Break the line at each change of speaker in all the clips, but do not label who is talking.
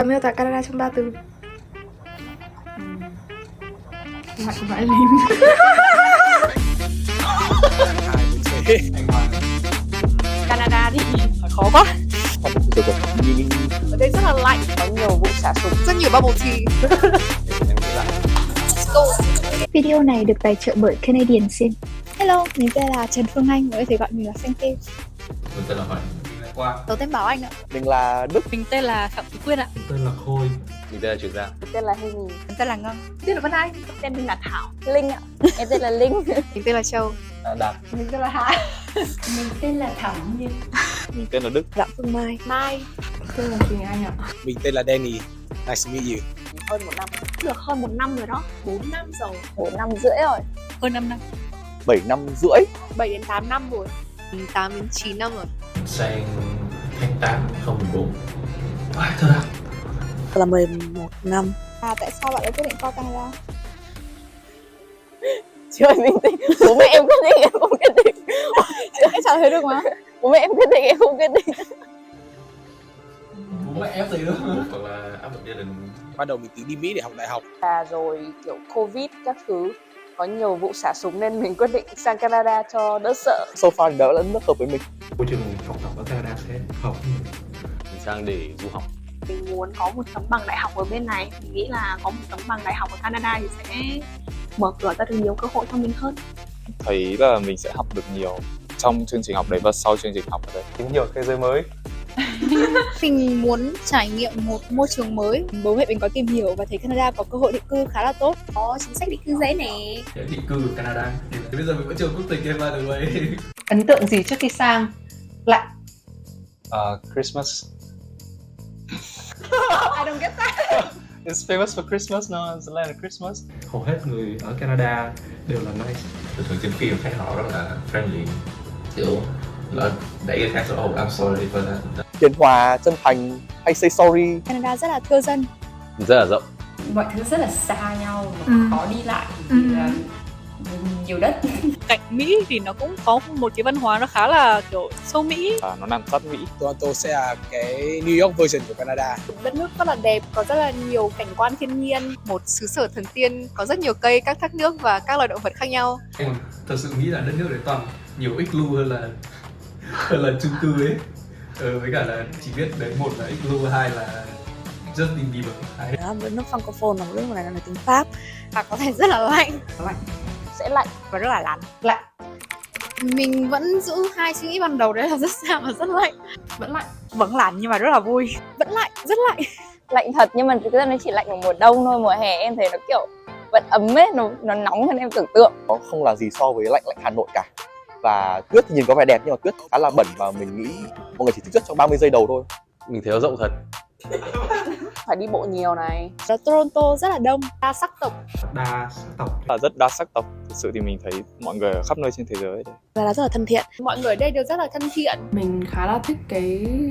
Miêu tả Canada trong 3 từ.
Mạnh vãi lìn.
Canada thì khó quá.
Ở đây rất là lạnh, có nhiều vụ xả súng,
Rất nhiều bubble tea.
Video này được tài trợ bởi Canadian Sin. Hello, mình tên là Trần Phương Anh, mọi người có thể gọi mình là Xanh Tê.
Mình tên là Hoài.
Tớ tên Bảo Anh ạ.
Mình là Đức.
Mình tên là Phạm Thúy Quyên ạ.
Mình tên là Khôi. Mình tên là Trường Giang.
mình tên là Hy Nhi,
Mình tên là Ngân.
Tên là Vân Anh.
tên mình là Thảo, Linh ạ, em tên là Linh.
Mình tên là Châu.
Đạt.
Mình tên là Hạ.
Mình tên là Thảo Nhiên.
Mình tên là Đức.
Dạ Phương Mai.
Mai,
Tên là Quỳnh Anh ạ.
Mình tên là Danny. Nice to meet you.
hơn 1 năm,
Được hơn 1 năm rồi đó.
4 năm rồi, 4 năm rưỡi rồi.
Hơn 5 năm.
7 năm rưỡi.
7 đến 8 năm rồi.
8 đến 9 năm rồi.
Sang tháng 8 2014. Thôi ạ.
Là 11 năm. Tại sao bạn lại quyết định qua Canada?
Trời bình tĩnh, bố mẹ em quyết định em không quyết định.
Em trả lời được mà.
Bố mẹ em quyết định em không quyết định.
Bố mẹ ép gì nữa. Hoặc là áp lực gia đình.
Ban đầu mình tính đi Mỹ để học đại học.
Và rồi kiểu Covid các thứ, có nhiều vụ xả súng nên mình quyết định sang Canada cho đỡ sợ.
So far thì đó là rất hợp với mình.
Môi trường học tập ở Canada sẽ hợp với mình.
Mình sang để du học.
Mình muốn có một tấm bằng đại học ở bên này. Mình nghĩ là có một tấm bằng đại học ở Canada thì sẽ mở cửa ra được nhiều cơ hội cho mình hơn.
Thấy là mình sẽ học được nhiều trong chương trình học đấy và sau chương trình học ở đấy.
Tìm hiểu thế giới mới.
Mình muốn trải nghiệm một môi trường mới. Bố mẹ mình có tìm hiểu và thấy Canada có cơ hội định cư khá là tốt. Có chính sách định cư dễ nè.
Định cư ở Canada. Thì bây giờ mình vẫn chưa quốc tịch em by the way.
Ấn tượng gì trước khi sang? Lạnh.
Christmas.
I don't get that.
It's famous for Christmas, no? It's the land of Christmas.
Hầu hết người ở Canada đều là nice. Thường trên phim thấy họ rất là friendly. Kiểu là đẩy người khác rồi, oh I'm sorry for that.
Hiền hòa, chân thành, hay say sorry.
Canada rất là thưa dân.
Rất là rộng.
Mọi thứ rất là xa nhau và khó đi lại vì là nhiều đất.
Cạnh Mỹ thì nó cũng có một cái văn hóa nó khá là kiểu sâu Mỹ.
Nó nằm sát Mỹ.
Toronto sẽ là cái New York version của Canada.
Đất nước rất là đẹp, có rất là nhiều cảnh quan thiên nhiên, một xứ sở thần tiên, có rất nhiều cây, các thác nước và các loài động vật khác nhau.
Em thật sự nghĩ là đất nước đấy toàn nhiều igloo hơn là chung cư ấy. Với cả là chỉ biết đấy, một là igloo, hai là Justin Bieber.
Đó là một nước francophone, là một nước này là nói tiếng Pháp.
Và có thể rất là lạnh.
Sẽ lạnh.
Và rất là lạnh.
Lạnh.
Mình vẫn giữ hai suy nghĩ ban đầu, đấy là rất xa và rất lạnh.
Vẫn lạnh.
Vẫn lạnh nhưng mà rất là vui. Vẫn lạnh, rất lạnh.
Lạnh thật nhưng mà thực ra nó chỉ lạnh vào mùa đông thôi. Mùa hè em thấy nó kiểu vẫn ấm ấy, nó nóng hơn em tưởng tượng.
Nó không là gì so với lạnh Hà Nội cả. Và tuyết thì nhìn có vẻ đẹp nhưng mà tuyết khá là bẩn và mình nghĩ mọi người chỉ thích tuyết trong 30 giây đầu thôi.
Mình thấy nó rộng thật.
Phải đi bộ nhiều này.
Ở Toronto rất là đông.
Đa sắc tộc.
Đa sắc tộc.
Là rất đa sắc tộc. Thực sự thì mình thấy mọi người ở khắp nơi trên thế giới đấy.
Và là rất là thân thiện.
Mọi người ở đây đều rất là thân thiện.
Mình khá là thích cái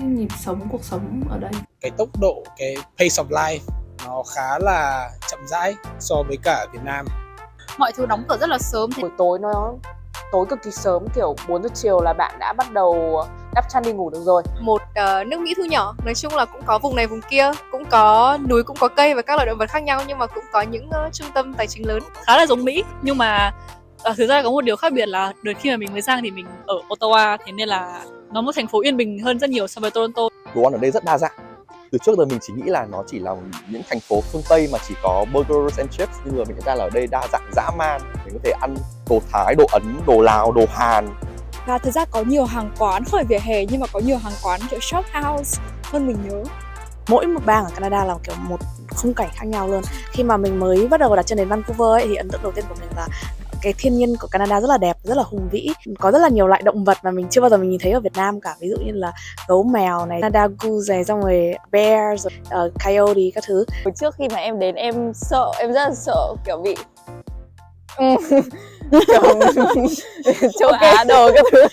nhịp sống, cuộc sống ở đây.
Cái tốc độ, cái pace of life nó khá là chậm rãi so với cả Việt Nam.
Mọi thứ đóng cửa rất là sớm.
Buổi tối nó tối cực kỳ sớm, kiểu 4 giờ chiều là bạn đã bắt đầu đắp chăn đi ngủ được rồi.
Một nước Mỹ thu nhỏ, nói chung là cũng có vùng này vùng kia, cũng có núi, cũng có cây và các loài động vật khác nhau, nhưng mà cũng có những trung tâm tài chính lớn.
Khá là giống Mỹ. Nhưng mà thực ra có một điều khác biệt là đợt khi mà mình mới sang thì mình ở Ottawa. Thế nên là nó một thành phố yên bình hơn rất nhiều so với Toronto.
Đồ ăn ở đây rất đa dạng. Từ trước giờ mình chỉ nghĩ là nó chỉ là những thành phố phương Tây mà chỉ có burgers and chips, nhưng mà mình nhận ra là ở đây đa dạng dã man. Mình có thể ăn đồ Thái, đồ Ấn, đồ Lào, đồ Hàn.
Và thực ra có nhiều hàng quán không phải vỉa hè nhưng mà có nhiều hàng quán kiểu shop house hơn mình nhớ. Mỗi một bang ở Canada là kiểu một khung cảnh khác nhau luôn. Khi mà mình mới bắt đầu đặt chân đến Vancouver ấy, thì ấn tượng đầu tiên của mình là cái thiên nhiên của Canada rất là đẹp, rất là hùng vĩ. Có rất là nhiều loại động vật mà mình chưa bao giờ mình nhìn thấy ở Việt Nam cả. Ví dụ như là gấu mèo này, Canada Goose này, xong rồi bear, rồi coyote các thứ.
Trước khi mà em đến em sợ, em rất là sợ kiểu bị châu Á đồ các thứ.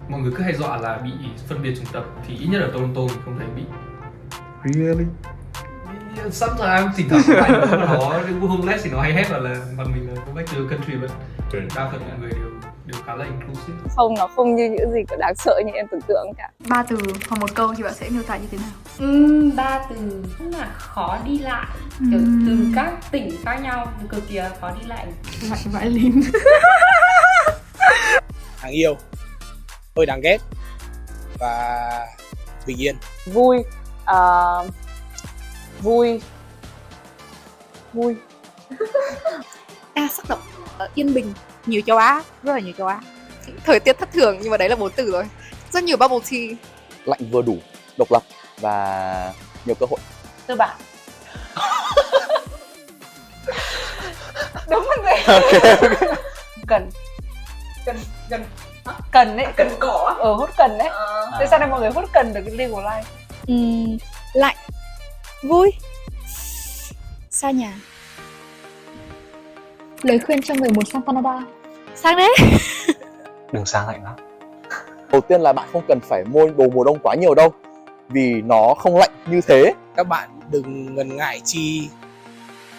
Mọi người cứ hay dọa là bị phân biệt chủng tộc, thì ít nhất ở Toronto mình không thấy bị. Really? Sometimes thỉnh thoảng có vài đứa mà nó homeless thì nó hay hét vào là mình là go back to your country, but đa phần mọi người đều đều khá là inclusive.
Không, nó không như những gì đáng sợ như em tưởng tượng cả.
3 từ hoặc một câu thì bạn sẽ miêu tả như thế nào?
3 từ rất là khó đi lại, kiểu từ các tỉnh khác nhau, cực kỳ khó đi lại.
Vãi lìn.
Đáng yêu, hơi đáng ghét và bình yên.
Vui, vui.
Sắc động, yên bình, nhiều châu Á, rất là nhiều châu Á.
Thời tiết thất thường, nhưng mà đấy là 4 từ rồi. Rất nhiều bubble tea.
Lạnh vừa đủ, độc lập và nhiều cơ hội.
Tư bản. Đúng rồi. Cần đấy, cần cỏ. Hút cần đấy. Tại sao đây mọi người hút cần được cái live của live?
Lạnh, vui, xa nhà.
Lời khuyên cho người muốn sang Canada.
Sang đấy.
Đừng sang lạnh lắm.
Đầu tiên là bạn không cần phải mua đồ mùa đông quá nhiều đâu, vì nó không lạnh như thế.
Các bạn đừng ngần ngại chi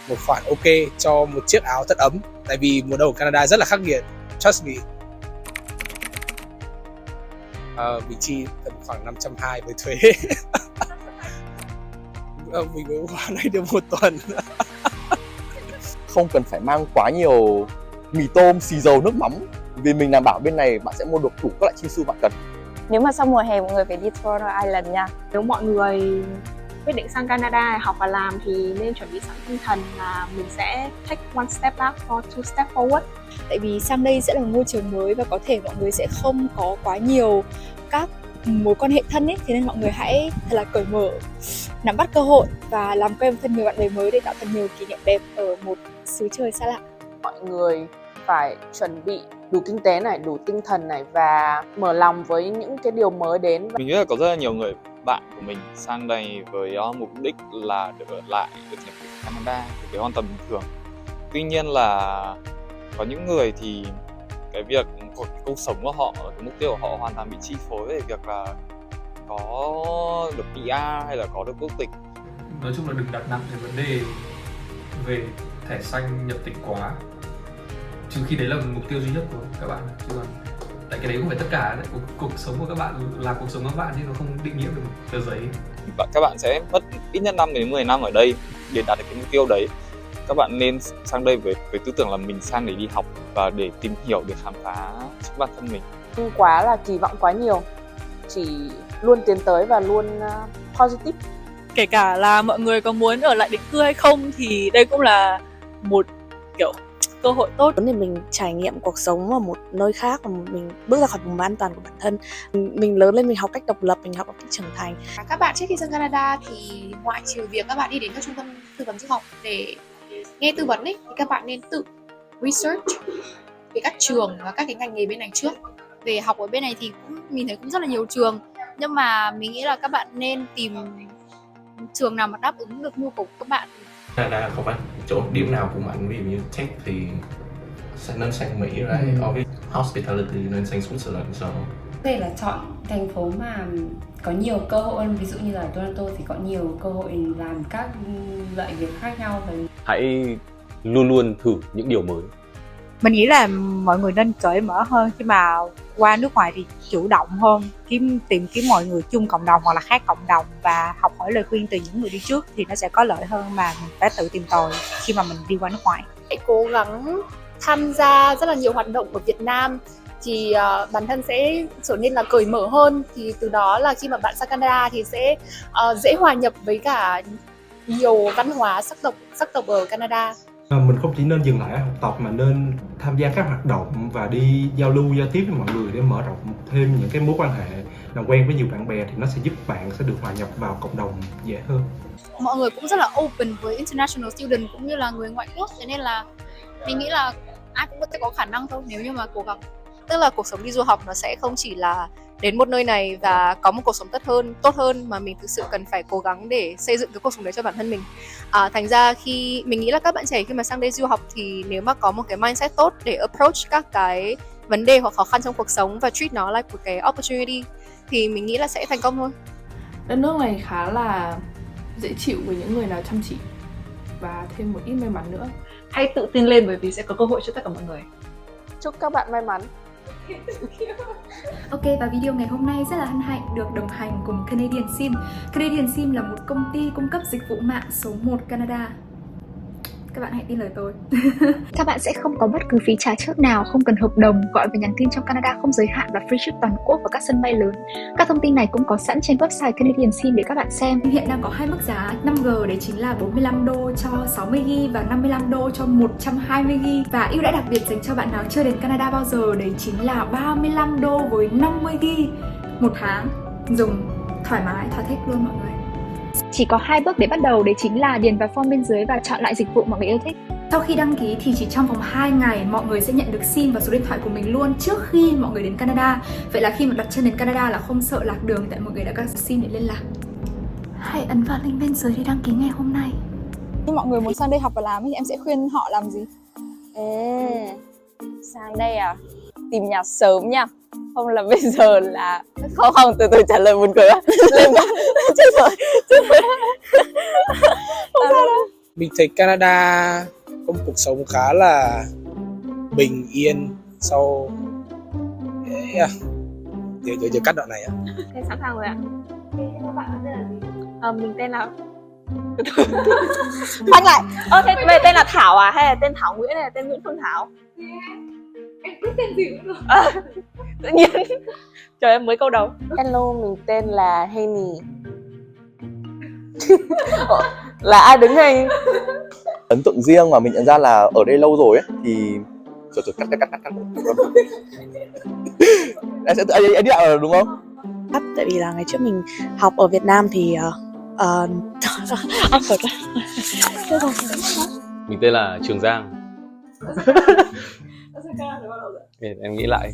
một khoản ok cho một chiếc áo thật ấm, tại vì mùa đông ở Canada rất là khắc nghiệt. Trust me. Mình chi tầm khoảng 520 với thuế. Mình mới qua đây được 1 tuần.
Không cần phải mang quá nhiều mì tôm, xì dầu, nước mắm, vì mình đảm bảo bên này bạn sẽ mua được đủ các loại chiên su bạn cần.
Nếu mà sau mùa hè mọi người phải đi Toronto Island nha.
Nếu mọi người quyết định sang Canada học và làm thì nên chuẩn bị sẵn tinh thần là mình sẽ take one step back or two step forward. Tại vì sang đây sẽ là một môi trường mới và có thể mọi người sẽ không có quá nhiều các mối quan hệ thân ấy, thế nên mọi người hãy thật là cởi mở, nắm bắt cơ hội và làm quen với nhiều bạn bè mới để tạo thành nhiều kỷ niệm đẹp ở một xứ trời xa lạ.
Mọi người phải chuẩn bị đủ kinh tế này, đủ tinh thần này và mở lòng với những cái điều mới đến.
Mình nghĩ là có rất là nhiều người bạn của mình sang đây với mục đích là được ở lại, được nhập cảnh Canada, thì hoàn toàn bình thường. Tuy nhiên là có những người thì cái việc cuộc sống của họ, cái mục tiêu của họ hoàn toàn bị chi phối về việc là có được PR hay là có được quốc tịch.
Nói chung là đừng đặt nặng cái vấn đề về thẻ xanh nhập tịch quá, trừ khi đấy là mục tiêu duy nhất của các bạn. Chứ còn tại cái đấy không phải tất cả đấy. Cuộc sống của các bạn là cuộc sống của các bạn, chứ nó không định nghĩa được tờ giấy.
Các bạn sẽ mất ít nhất 5 đến 10 năm ở đây để đạt được cái mục tiêu đấy. Các bạn nên sang đây với tư tưởng là mình sang để đi học và để tìm hiểu, để khám phá chính bản thân mình.
Không quá là kỳ vọng quá nhiều, chỉ luôn tiến tới và luôn positive.
Kể cả là mọi người có muốn ở lại định cư hay không thì đây cũng là một kiểu cơ hội tốt
để mình trải nghiệm cuộc sống ở một nơi khác và mình bước ra khỏi vùng an toàn của bản thân. Mình lớn lên, mình học cách độc lập, mình học cách trưởng thành.
Các bạn trước khi sang Canada thì ngoại trừ việc các bạn đi đến các trung tâm tư vấn du học để nghe tư vấn ấy, thì các bạn nên tự research về các trường và các cái ngành nghề bên này trước. Về học ở bên này thì mình thấy cũng rất là nhiều trường, nhưng mà mình nghĩ là các bạn nên tìm trường nào mà đáp ứng được nhu cầu của các bạn.
Canada không phải chỗ điểm nào cũng mạnh, ví dụ như tech thì nên sang Mỹ, right? Hospitality nên sang Switzerland. So
Đây là chọn thành phố mà có nhiều cơ hội, ví dụ như là Toronto thì có nhiều cơ hội làm các loại việc khác nhau.
Hãy luôn luôn thử những điều mới.
Mình nghĩ là mọi người nên cởi mở hơn khi mà qua nước ngoài, thì chủ động hơn, tìm kiếm mọi người chung cộng đồng hoặc là khác cộng đồng và học hỏi lời khuyên từ những người đi trước thì nó sẽ có lợi hơn mà mình phải tự tìm tòi khi mà mình đi qua nước ngoài.
Hãy cố gắng tham gia rất là nhiều hoạt động ở Việt Nam thì bản thân sẽ trở nên là cởi mở hơn, thì từ đó là khi mà bạn sang Canada thì sẽ dễ hòa nhập với cả nhiều văn hóa sắc tộc ở Canada.
Mình không chỉ nên dừng lại ở học tập mà nên tham gia các hoạt động và đi giao lưu giao tiếp với mọi người để mở rộng thêm những cái mối quan hệ, làm quen với nhiều bạn bè thì nó sẽ giúp bạn sẽ được hòa nhập vào cộng đồng dễ hơn.
Mọi người cũng rất là open với international student cũng như là người ngoại quốc, thế nên là mình nghĩ là ai cũng có khả năng thôi nếu như mà cố gắng. Tức là cuộc sống đi du học nó sẽ không chỉ là đến một nơi này và có một cuộc sống tốt hơn mà mình thực sự cần phải cố gắng để xây dựng cái cuộc sống đấy cho bản thân mình. Thành ra khi mình nghĩ là các bạn trẻ khi mà sang đây du học thì nếu mà có một cái mindset tốt để approach các cái vấn đề hoặc khó khăn trong cuộc sống và treat nó like một cái opportunity thì mình nghĩ là sẽ thành công thôi.
Đất nước này khá là dễ chịu với những người nào chăm chỉ và thêm một ít may mắn nữa.
Hãy tự tin lên bởi vì sẽ có cơ hội cho tất cả mọi người.
Chúc các bạn may mắn.
Ok, và video ngày hôm nay rất là hân hạnh được đồng hành cùng Canadian Sim. Canadian Sim là một công ty cung cấp dịch vụ mạng số 1 Canada. Các bạn hãy tin lời tôi.
Các bạn sẽ không có bất cứ phí trả trước nào, không cần hợp đồng, gọi và nhắn tin trong Canada không giới hạn và free ship toàn quốc và các sân bay lớn. Các thông tin này cũng có sẵn trên website Canadian Sim để các bạn xem.
Hiện đang có hai mức giá 5G, đấy chính là 45 đô cho 60GB và 55 đô cho 120GB. Và ưu đãi đặc biệt dành cho bạn nào chưa đến Canada bao giờ, đấy chính là 35 đô với 50GB một tháng. Dùng thoải mái, thỏa thích luôn mọi người.
Chỉ có 2 bước để bắt đầu, đấy chính là điền vào form bên dưới và chọn lại dịch vụ mọi người yêu thích.
Sau khi đăng ký thì chỉ trong vòng 2 ngày mọi người sẽ nhận được SIM và số điện thoại của mình luôn trước khi mọi người đến Canada. Vậy là khi mà đặt chân đến Canada là không sợ lạc đường, tại mọi người đã có SIM để liên lạc. Hãy ấn vào link bên dưới để đăng ký ngày hôm nay.
Khi mọi người muốn sang đây học và làm thì em sẽ khuyên họ làm gì?
Sang đây à? Tìm nhà sớm nha. Không là bây giờ là không từ từ trả lời buồn cười á. Lên chết rồi.
Không sao đâu. Mình thấy Canada có một cuộc sống khá là bình yên sau giờ cắt đoạn này á.
Thế sẵn sàng rồi ạ. Các bạn tên là gì? Mình tên là
Phanh lại.
Thế về tên là Thảo à, hay là tên Thảo Nguyễn hay là tên Nguyễn Phương Thảo?
Em biết tên gì cũng được.
Tự nhiên. Trời em mới câu đầu.
Hello, mình tên là Henny. Là ai đứng đây?
Ấn tượng riêng mà mình nhận ra là ở đây lâu rồi ấy thì cắt. Em sẽ tự đi lại đúng không?
Tại vì là ngày trước mình học ở Việt Nam thì
Mình tên là Trường Giang. Em nghĩ lại.